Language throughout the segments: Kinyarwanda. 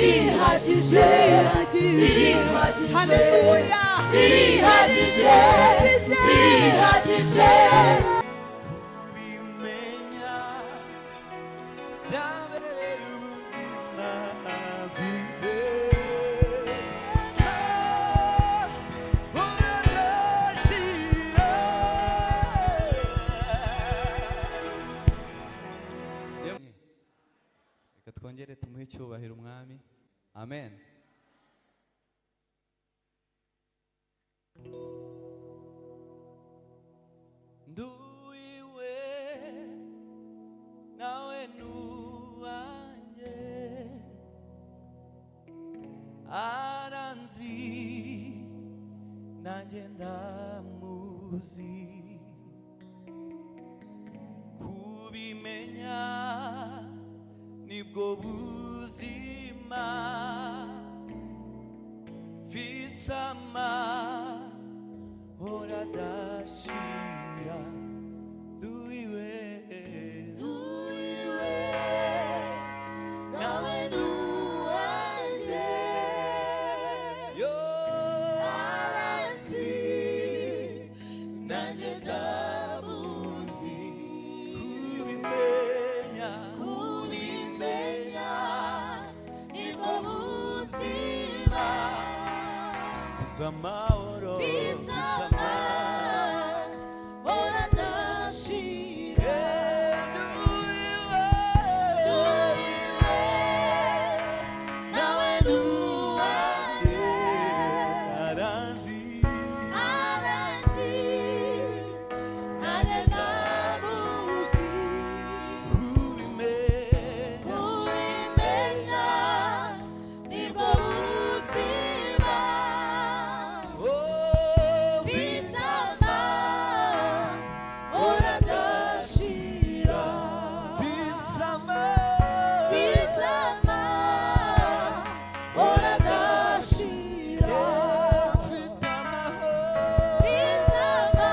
birihagije, haleluya, birihagije, birihagije. kubimenya byabereye ubuzima bwize. Reka twongere tumuhe icyubahiro umwami. Amen. Nduiwe nawe nuwanjye, aranzi nanjye ndamuzi, kubimenya nibwo buzima, visama hora dashira. Nduiwe nawe nuwanjye, yo aranzi nanjye ndamuzi, kubimenya kubimenya nibwo buzima, amahoro visama hora dashira. Nduiwe nawe nuwanjye, aranzi aranzi nanjye ndamuzi, kubimenya kubimenya nibwo buzima, oh visama hora dashira. visama Visama hora dashira. mfite amahoro Visama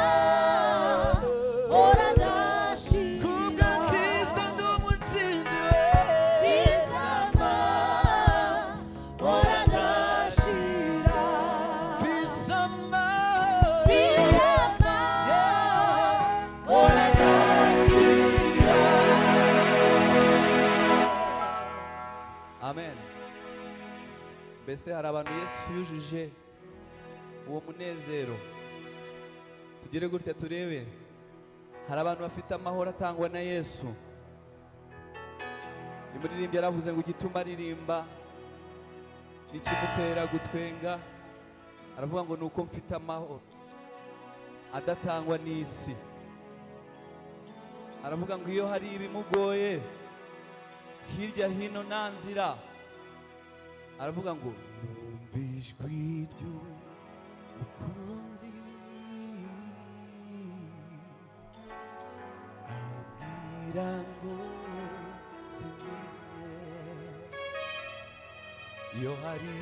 hora dashira. kubwa Kristo ndi umutsinzi we. Visama hora dashira. Visama Visama hora dashira. Amen. Mbese hari abantu Yesu yujuje uwo munezero, tugire gutya turebe. Hari abantu bafite amahoro atangwa na Yesu. Umuririmbyi yaravuze ngo igituma aririmba n'ikimutera gutwenga, aravuga ngo nuko mfite amahoro adatangwa n'isi. Aravuga ngo iyo hari ibimugoye hirya hino nta nzira, aravuga ngo numva ijwi ry'umukunzi ambwira ngo sinye. Iyo hari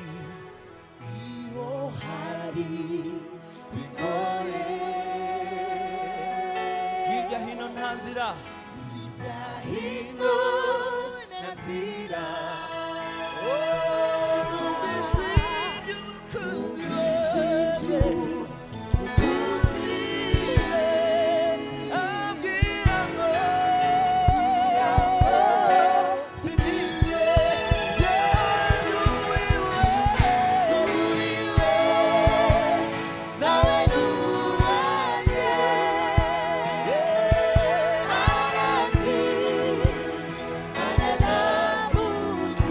Bigoye hirya hino nta nzira, hirya hino nta nzira. numva ijwi ry'umukunzi ambwira ngo sinye. Nawe nuwanjye, aranzi nanjye ndamuzi,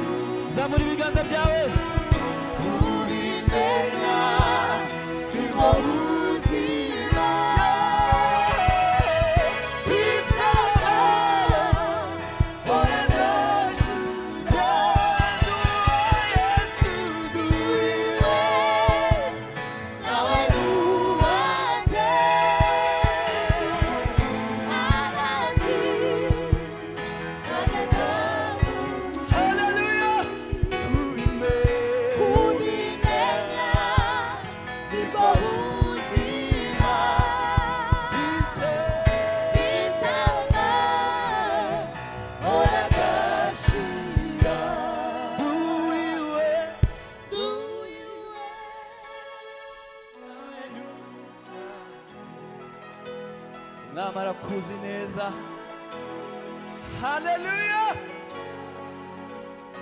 turakuzi neza. Haleluya,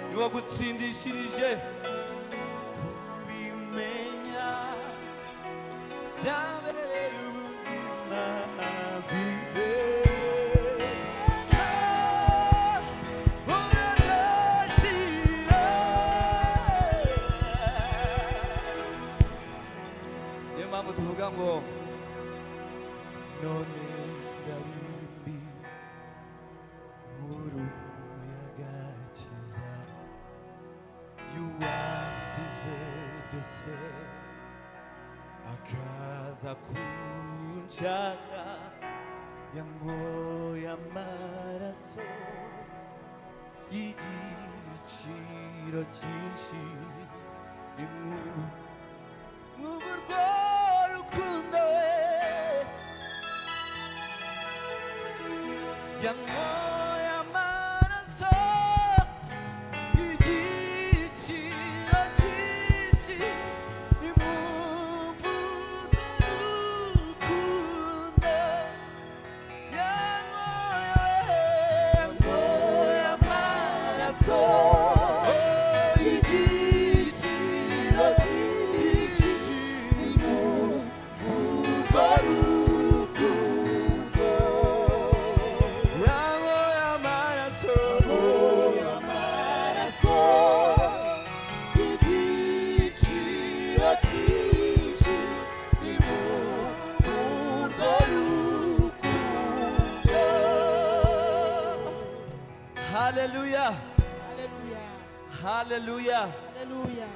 niwo gutsindishirije kubimenya byabereye ubuzima bwize. Niyo mpamvu tuvuga ngo none ndarimbi nkuru y'agakiza y'uwasize byose akaza kunshaka, yanyoye amaraso y'igiciro cyinshi. Nk'urwo rukundo we yanyoye amaraso y'igiciro cyinshi. Nimwumve urukundo yanyoye amaraso y'igiciro cyinshi. Nimwumve urwo rukundo yanyoye amaraso y'igiciro cyinshi. Nimwumve urwo rukundo. Haleluya, Hallelujah. haleluya. Hallelujah.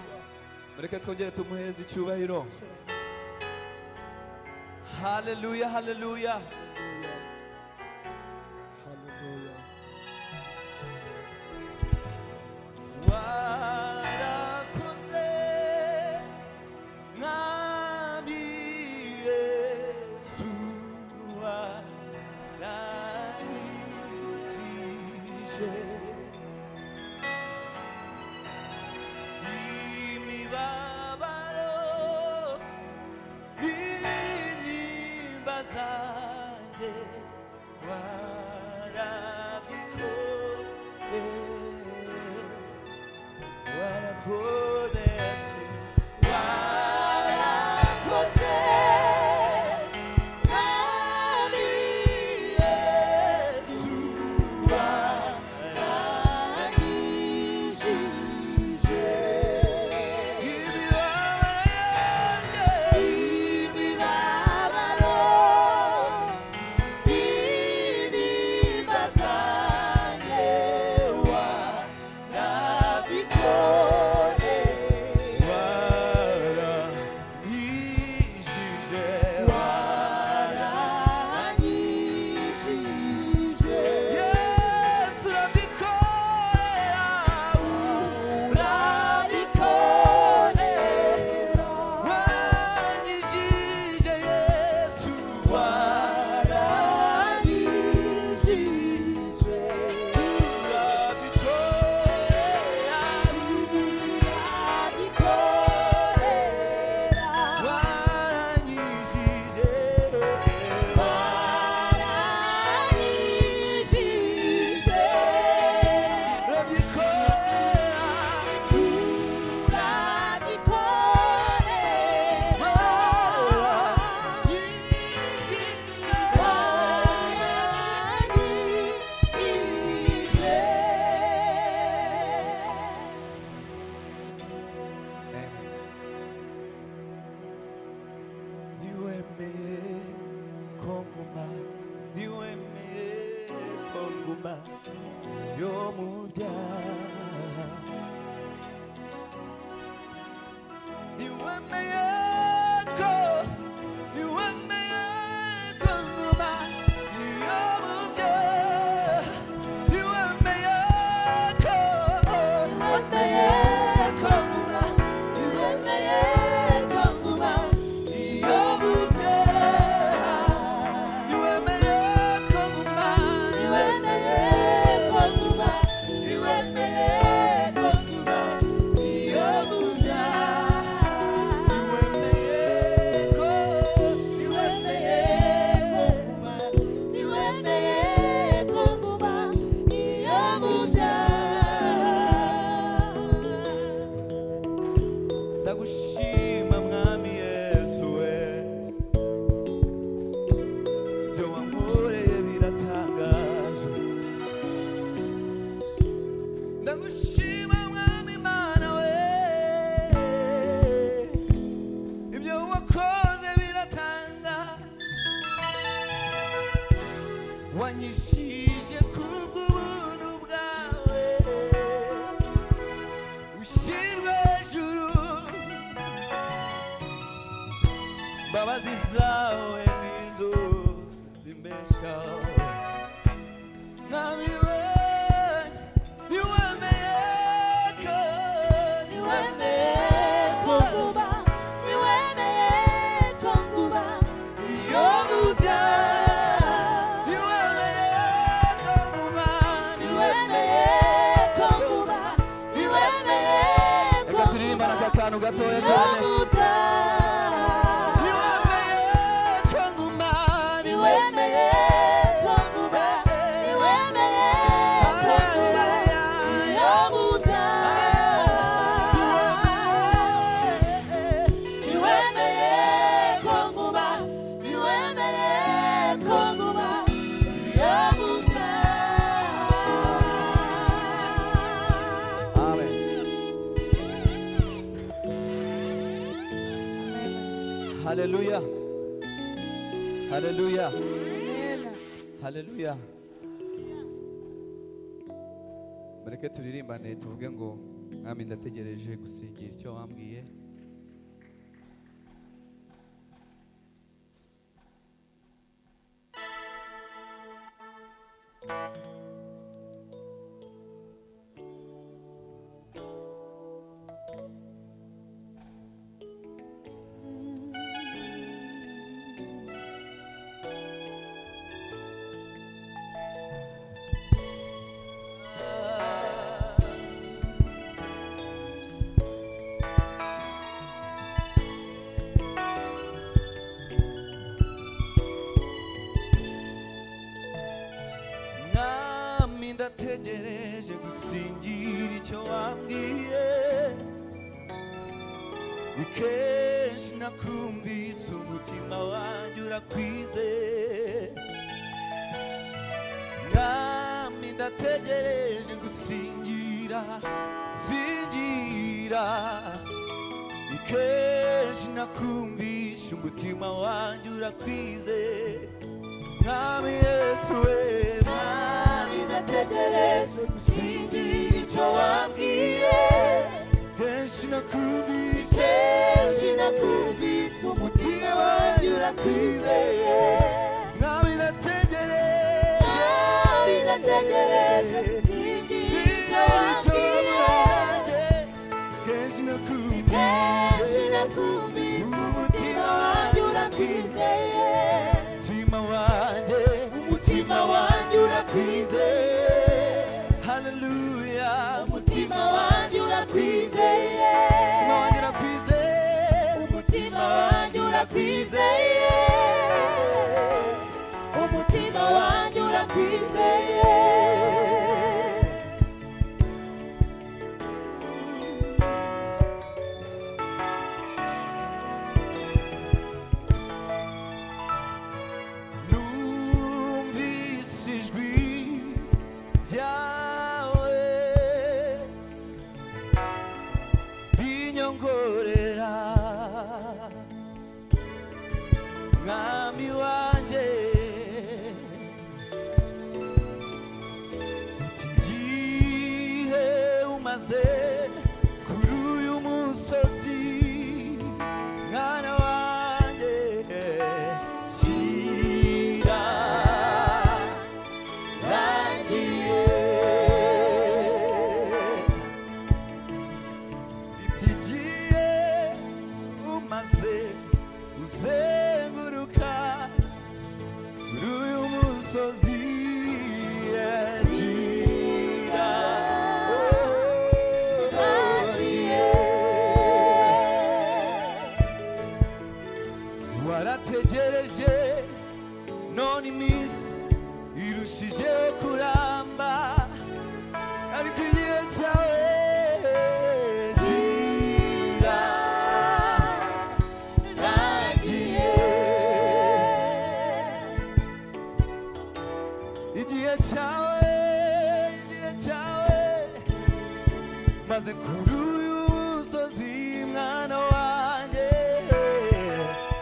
Mureke twongere tumuheze icyubahiro. Haleluya, haleluya. Hallelujah. Warakoze mwami Yesu, waranyijije imibabaro n'intimba zanjye, warakoze Yesu, Warakoze mwami Yesu, waranyijije imibabaro n'intimba zanjye, wanyishije kubw'ubuntu bwawe ushyirwe hejuru imbabazi zawe nizo zimbesha nabibonye niwemeye ko nguba niwemeye ko nguba iyo muda niwemeye ko nguba niwemeye ko reka turirimbana aka kantu gatoya cyane Haleluya. Haleluya. Haleluya. Bareke turirimbane tuvuge ngo mwami ndategereje gusingira icyo wambwiye. Ndategereje gusingira icyo wambwiye ni kenshi nakumvise umutima wanjye urakwizeye mwami ndategereje gusingira ni kenshi nakumvise umutima wanjye urakwizeye mwami Yesu we ndategereje gusingira icyo wambwiye kenshi nakumvise umutima wanjye urakwizeye mwami ndategereje gusingira icyo wambwiye kenshi nakumvise umutima wanjye urakwizeye umutima wanjye urakwizeye haleluya umutima wanjye urakwizeye umutima wanjye urakwizeye umutima wanjye urakwizeye mwami wanjye igihe umaze kuri uyu musozi mwana wanjye shira rangiye igihe umaze uzenguruka kuri uyu musozi shira rangiye warategereje none iminsi irushijeho kuramba ariko igihe cyawe igihe cyawe maze kuri uyu musozi mwana wanjye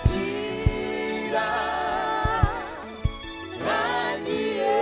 shira rangiye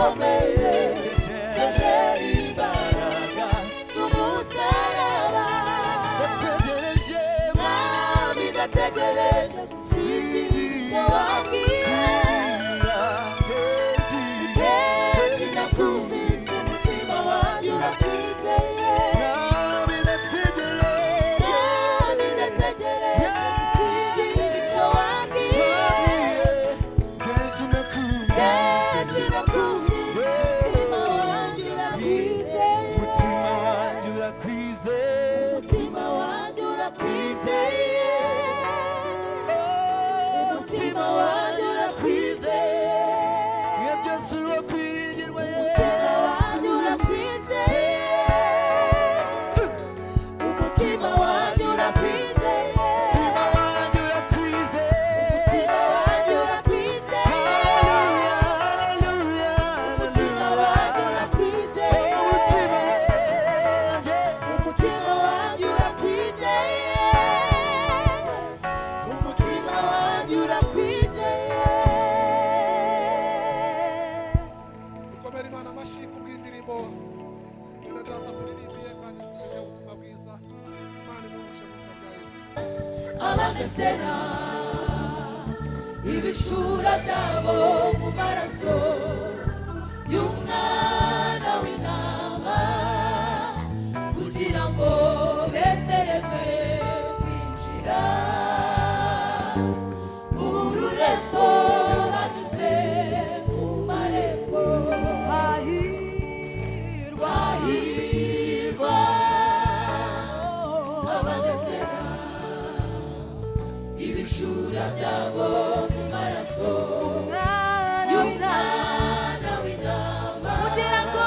bikomeye jeje imbaraga n'umusaraba mwami ndategereje gusiga icyo wabwiye kenshi nakumvise umutima wanjye urakwizeye mwami ndategereje gusiga icyo wabwiye kenshi nakumvise umutima wanjye urakwizeye umutima wanjye urakwizeye umutima wanjye urakwizeye iyo byose urakwiringirwa umutima wanjye urakwizeye umutima wanjye urakwizeye umutima wanjye urakwizeye umutima wanjye urakwizeye umutima wanjye urakwizeye umutima wanjye urakwizeye dukomere Imana amashyi kubw'indirimbo mwene data turirimbiye kandi zituje ubutumwa bwiza Imana imuheshe mu izina rya Yesu abamesera ibishura byabo mu maraso y'umwana w'intama kugira ngo bemererwe kwinjira ururembo banyuze mu marembo hahirwa abamesera ibishura byabo mu maraso y'umwana w'intama kugira ngo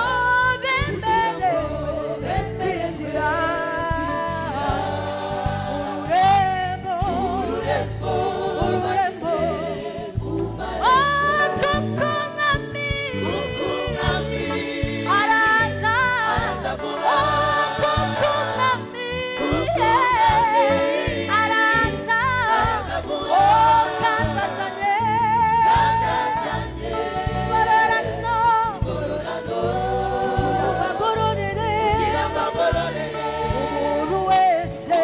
bemererwe kwinjira ururembo mu marembo kuko umwami araza vuba kuko umwami araza vuba kandi azanye ingororano kugira ngo agororere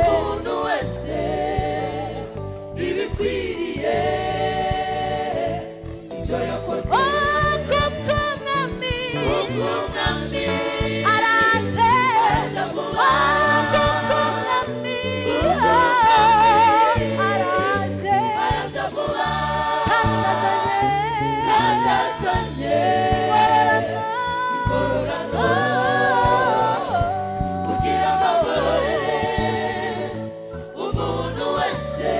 umuntu wese ibikwiriye ibyo yakoze kuko umwami araza vuba kuko umwami araza vuba kandi azanye ingororano kugira ngo agororere umuntu wese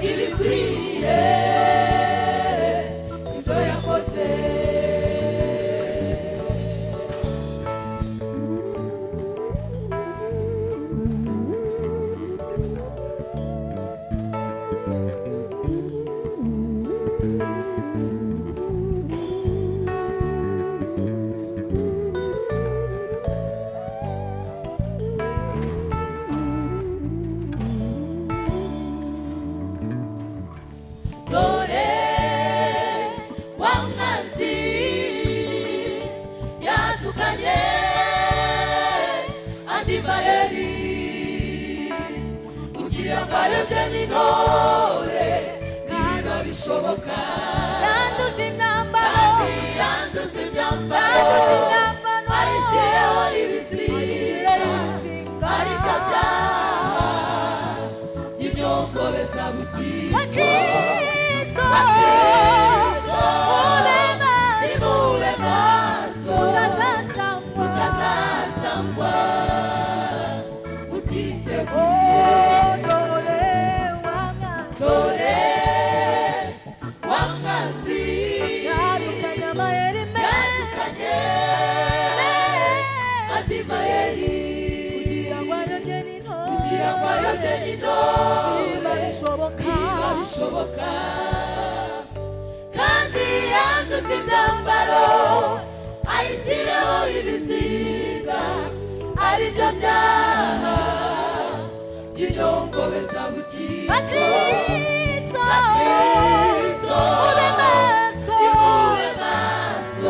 ibikwiriye ibyo yakoze dore wa mwanzi yatukanye andi mayeri kugira ngo ayobye n'intore niba bishoboka yanduza imyambaro ayishyireho ibisiga ariko byaha by'inyongobezabugingo nimube maso mutazasangwa mutiteguye dore wa mwanzi yadukanye andi mayeri kugira ngo ayobye n'intore niba bishoboka kandi yanduza imyambaro ayishyireho ibizinga ari byo byaha by'inyongobezabugingo Kristo ube maso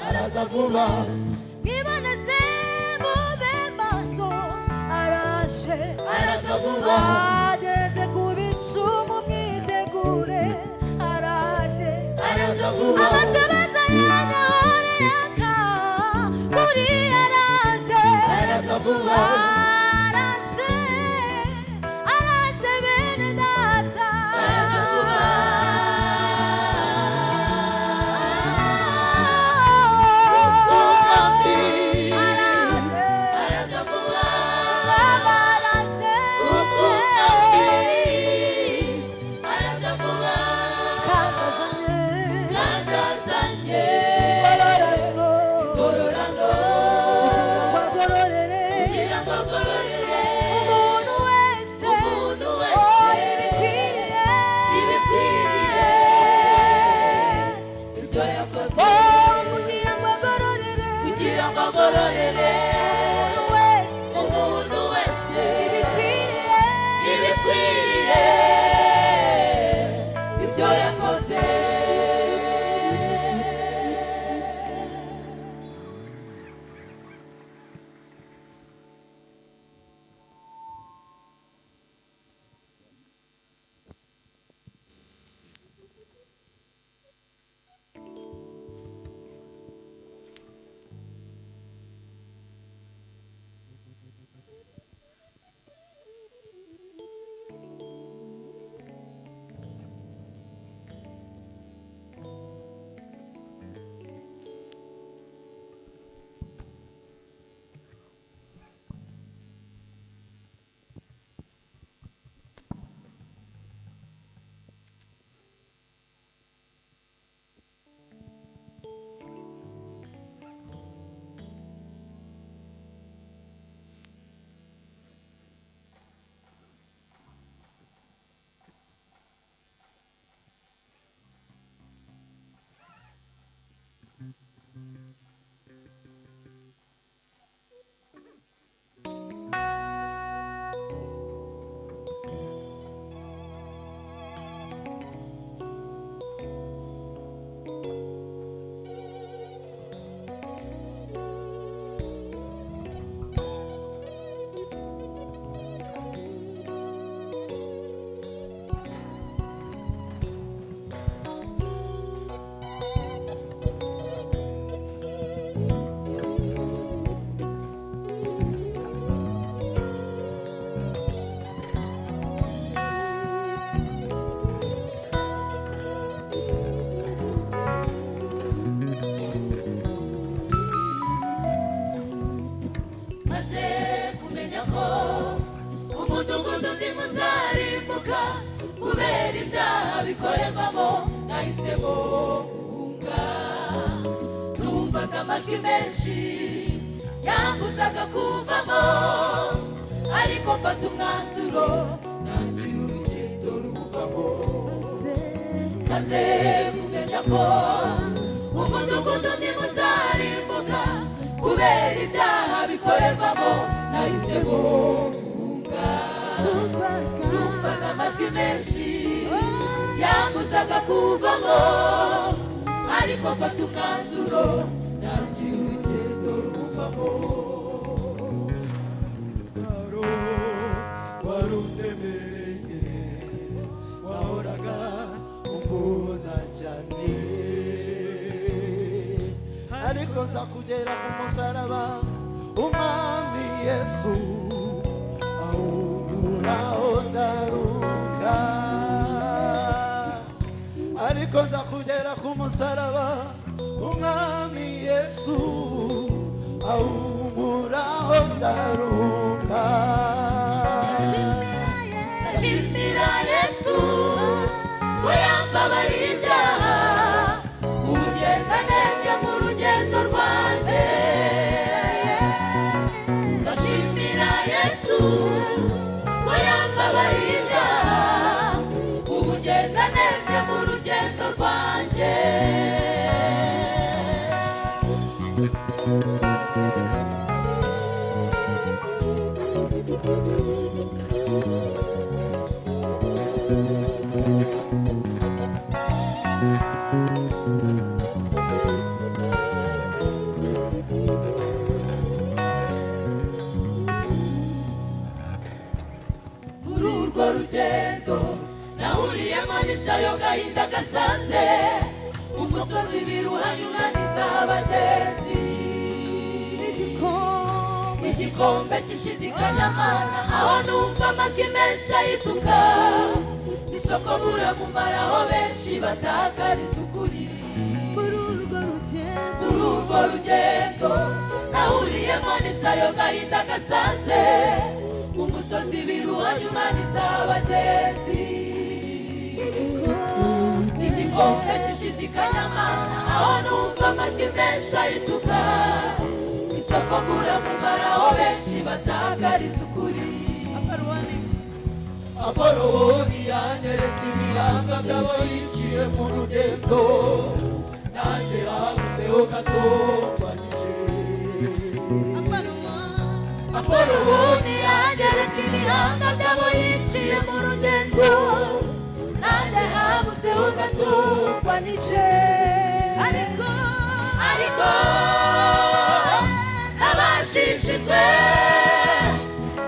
araza vuba mwiboneze mube maso araje araza vuba ageze ku bicu mumwitegure araje araza vuba amatabaza y'agahore yaka muri araje araza vuba araje araje bene data araza vuba umwami araza vuba umwami araza vuba kandazanye ingororano kugira ngo agororere umuntu wese ibikwiriye ibyo yakoze kugira ngo agororere umuntu wese ibikwiriye ibyo yakoze maze kumenya ko umudugudu ndimo uzarimbuka kubera ibyaha bikorerwamo nahisemo guhunga numvaga amajwi menshi yambuzaga kuvamo ariko mfata umwanzuro nangira urugendo ruvamo maze kumenya ko umudugudu ndimo uzarimbuka kubera ibyaha bikorerwamo nahisemo guhunga numvaga amajwi menshi yambuzaga kuvamo ariko mfata umwanzuro nangira urugendo ruvamo warundemereye wahoraga umbona cyane ariko nza kugera ku musaraba umwami Yesu awunkuraho ndaruka ariko nza kugera ku musaraba umwami Yesu awunkuraho ndaruka ndashimira Yesu ko yambabariye ibyaha ubu ngenda neza mu rugendo rwanjye ndashimira Yesu ko yambabariye ibyaha ubu ngenda neza mu rugendo rwanjye isayo gahinda gasaze umusozi biruhanyuraniza abagenzi igikombe cy'ishidikanyamana aho numva amajwi menshi ayituka isoko buramumara aho benshi batakariza ukuri muri urwo rugendo nahuriyemo n'isayo gahinda gasaze umusozi biruhanyuraniza abagenzi igikombe cy'ishidikanyamana aho numva amajwi menshi ayituka isoko buramumara aho benshi batakariza ukuri Apoloni yanyeretse ibiranga by'abo yiciye mu rugendo nanjye habuzeho gato mbanyije Apoloni yanyeretse ibiranga by'abo yiciye mu rugendo nanjye habuzeho gato mbanyije ariko nabashishijwe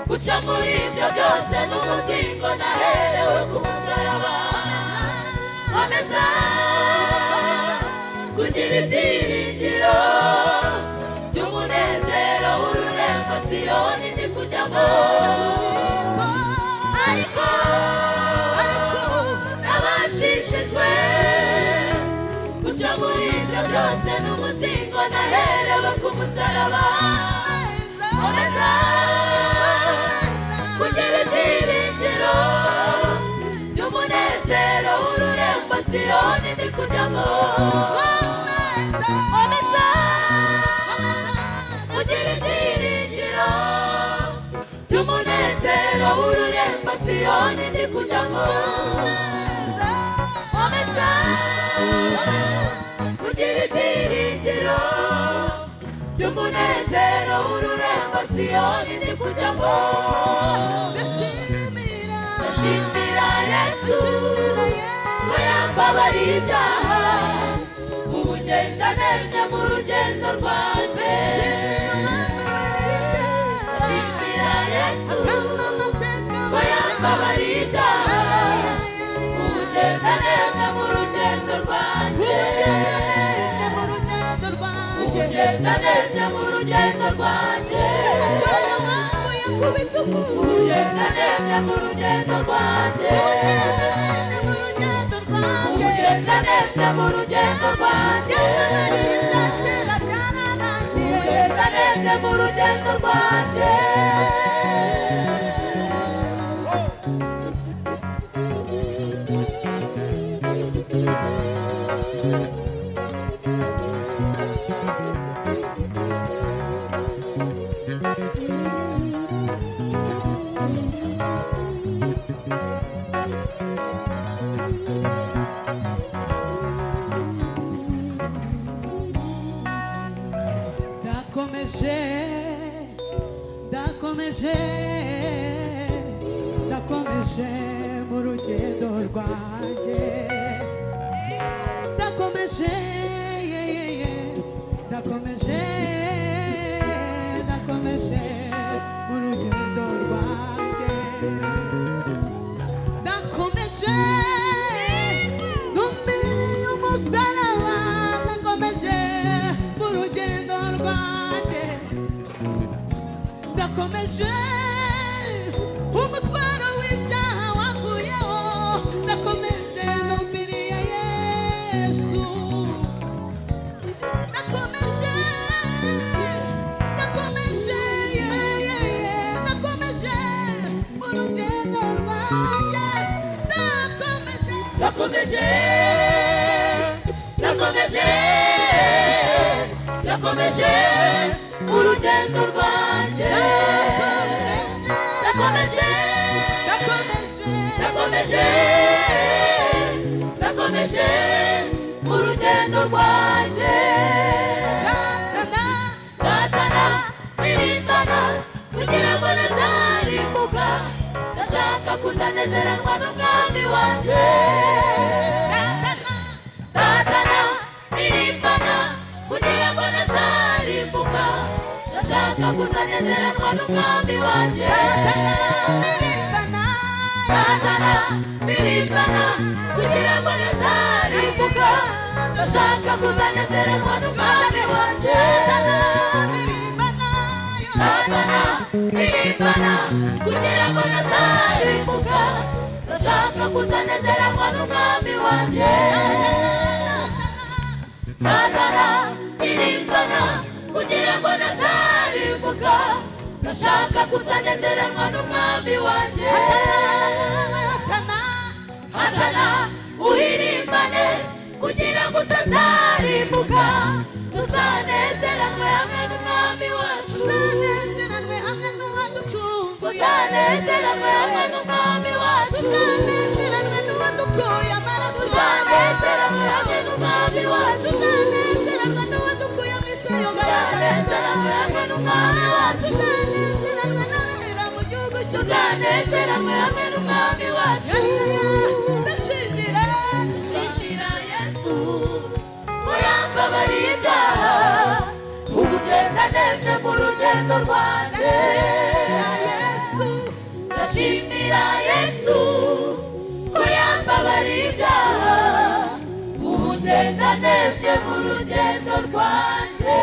guca muri ibyo byose n'umuzingo naherewe ku musaraba nkomeza kugira ibyiringiro by'umunezero w'ururembo Siyoni ndi kujyamo ariko nabashishijwe guca muri ibyo byose n'umuzingo naherewe ku musaraba nkomeza kugira ibyiringiro by'umunezero w'ururembo Siyoni ndi kujyamo nkomeza kugira ibyiringiro by'umunezero w'ururembo Siyoni ndi kujyamo nkomeza kugira ibyiringiro by'umunezero w'ururembo Siyoni ndi kujyamo ndashimira Yesu ko yambabariye ibyaha ubu ngenda nemye mu rugendo rwanjye ndashimira Yesu ko yambabariye ibyaha ubu ngenda nemye mu rugendo rwanjye ugenda nemye mu rugendo rwanjye ugenda nemye mu rugendo rwanjye ugenda nemye mu rugendo rwanjye ugenda nemye mu rugendo rwanjye ndakomeje mu rugendo rwanjye ndakomeje mu rugendo rwanjye ndakomeje numbiriye umusaraba ndakomeje mu rugendo rwanjye ndakomeje umutwaro w'ibyaha wakuyeho ndakomeje numbiriye Yesu ndakomeje mu rugendo rwanjye ndakomeje mu rugendo rwanjye ndakomeje mu rugendo rwanjye ndatana irimbana kugira ngo ntazarimbuka ndashaka kuzanezeranwa n'umwami wanjye ndatana irimbana kugira ngo ntazarimbuka ndashaka kuzanezeranwa n'umwami wanjye satana birimbana kugira ngo nazarimbuka ndashaka kuzanezererwa n'umwami wanjye satana birimbana kugira ngo nazarimbuka ndashaka kuzanezererwa n'umwami wanjye satana birimbana kugira ngo nazarimbuka ndashaka kuzanezererwa n'umwami wanjye hatana uhirimbane kugira ngo utazarimbuka tuzanezererwe hamwe n'umwami wacu tuzanezererwe hamwe n'umwami wacu tuzanezererwe n'uwadukuye amaraso tuzanezererwe hamwe n'umwami wacu tuzanezererwe n'uwadukuye mu isi tuzanezererwe hamwe n'umwami wacu tuzanezererwe n'abera mu gihugu cyose tuzanezererwe hamwe n'umwami wacu ndashimira Yesu ko yambabariye ibyaha ubu ngenda nemye mu rugendo rwanjye ndashimira Yesu ko yambabariye ibyaha ubu ngenda nemye mu rugendo rwanjye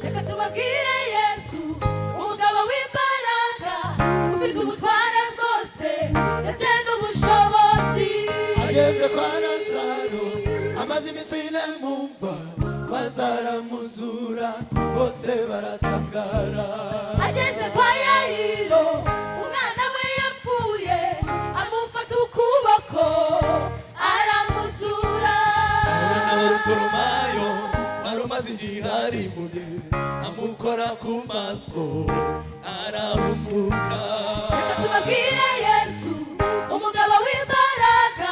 reka tubabwire Yesu umugabo w'imbaraga ufite ubutware bwose ndetse n'ubushobozi ageze kwa Lazaro amaze iminsi ine mu mva bazaramuzura bose baratangara ageze kwa Yayiro umwana we yapfuye amufata ukuboko aramuzura Barutolomayo barumaze igihe ari mude amukora ku maso arahumuka reka tubabwire Yesu umugabo w'imbaraga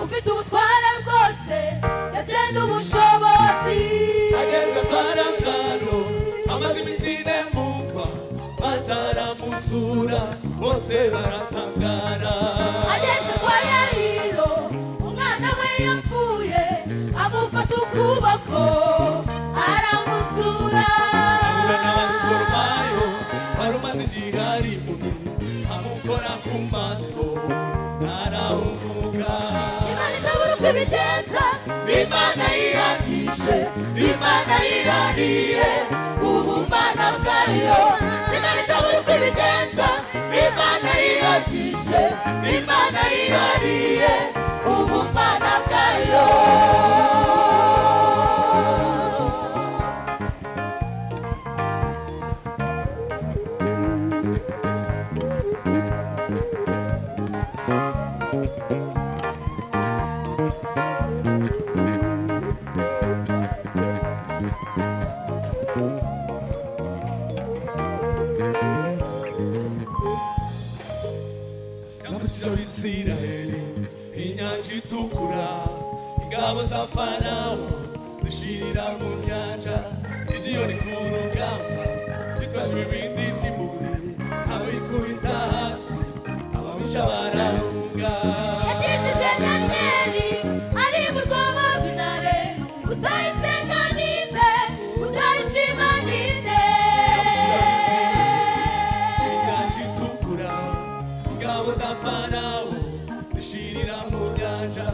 ufite ubutware bwose ndetse n'ubushobozi ageze kwa Lazaro amaze iminsi ine mu mva bazaramuzura bose baratangara ageze kwa Yayiro umwana we yapfuye amufata ukuboko aramuzura Barutolomayo barumaze igihe ari mude amukora ku maso arahumuka Imana itabura uko ibigenza Imana yihagije Imana yihariye ubumana bwayo Imana itabura uko ibigenza Imana yihagije Imana yihariye ubumana bwayo Isiraheli inyanja itukura ingabo za Farawo zishirira mu nyanja Gideyoni ku rugamba yitwaje ibibindi n'imuri abikubita hasi ababisha barahunga yakijije Danieli ari mu rwobo rw'intare utayisenga ninde utayishima ninde inyanja itukura ingabo za Farawo zishirira mu nyanja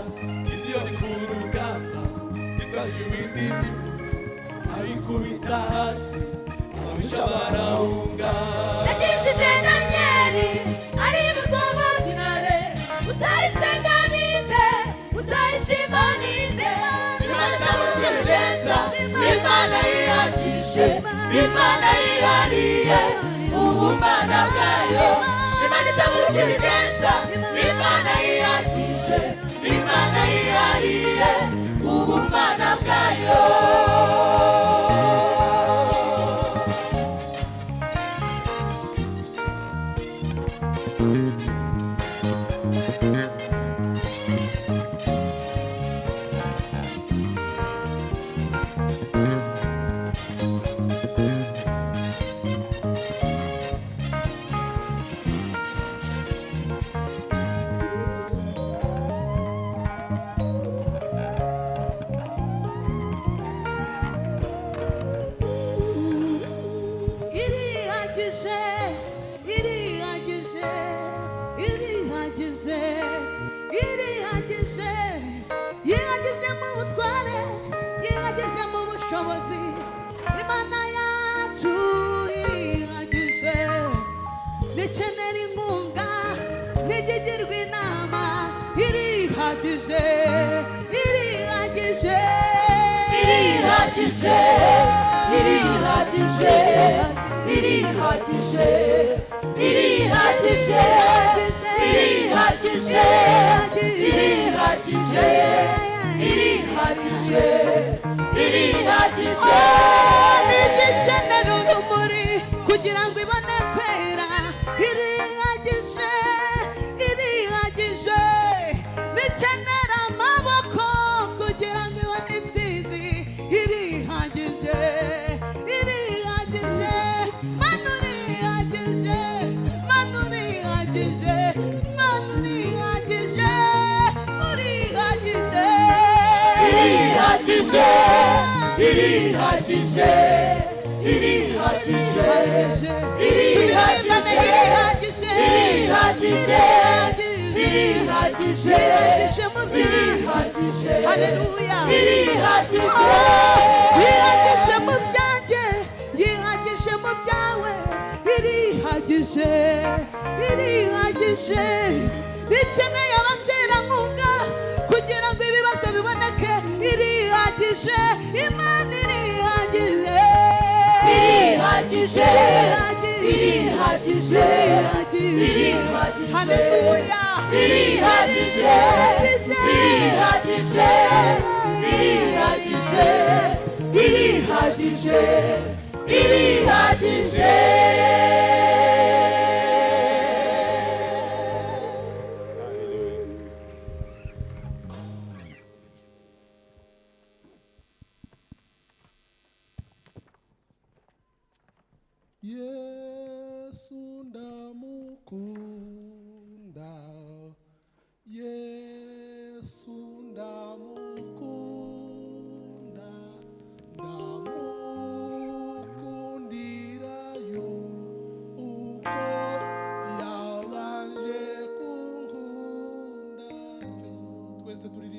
Gideyoni ku rugamba yitwaje ibibindi n'imuri abikubita hasi ababisha barahunga yakijije Danieli ari mu rwobo rw'intare utayisenga ninde utayishima ninde Imana yihagije Imana yihariye ubumana bwayo Imana itaburuka ibigenza Imana yihagije Imana yihariye ubumana bwayo irihagije irihagije irihagije irihagije yihagije mu butware yihagije mu bushobozi Imana yacu irihagije nikenera inkunga nigigirwa inama irihagije irihagije irihagije irihagije irihagije irihagije irihagije irihagije irihagije irihagije nigikenera urumuri kugira ngo ibone kwera irihagije irihagije nikenera amaboko kugira ngo ibone intsinzi irihagije irihagije Mana urihagije Mana urihagije Mana urihagije urihagije irihagije irihagije irihagije irihagije irihagije irihagije irihagije Haleluya irihagije yihagije mu byanjye yihagije mu byawe irihagije irihagije bikeneye abaterankunga kugira ngo ibibazo biboneke irihagije Imana irihagije irihagije irihagije irihagije Haleluya irihagije irihagije irihagije irihagije irihagije Yesu ndamukunda Yesu ndamukunda ndamukundirayo uko yabanje kunkunda twese turirimba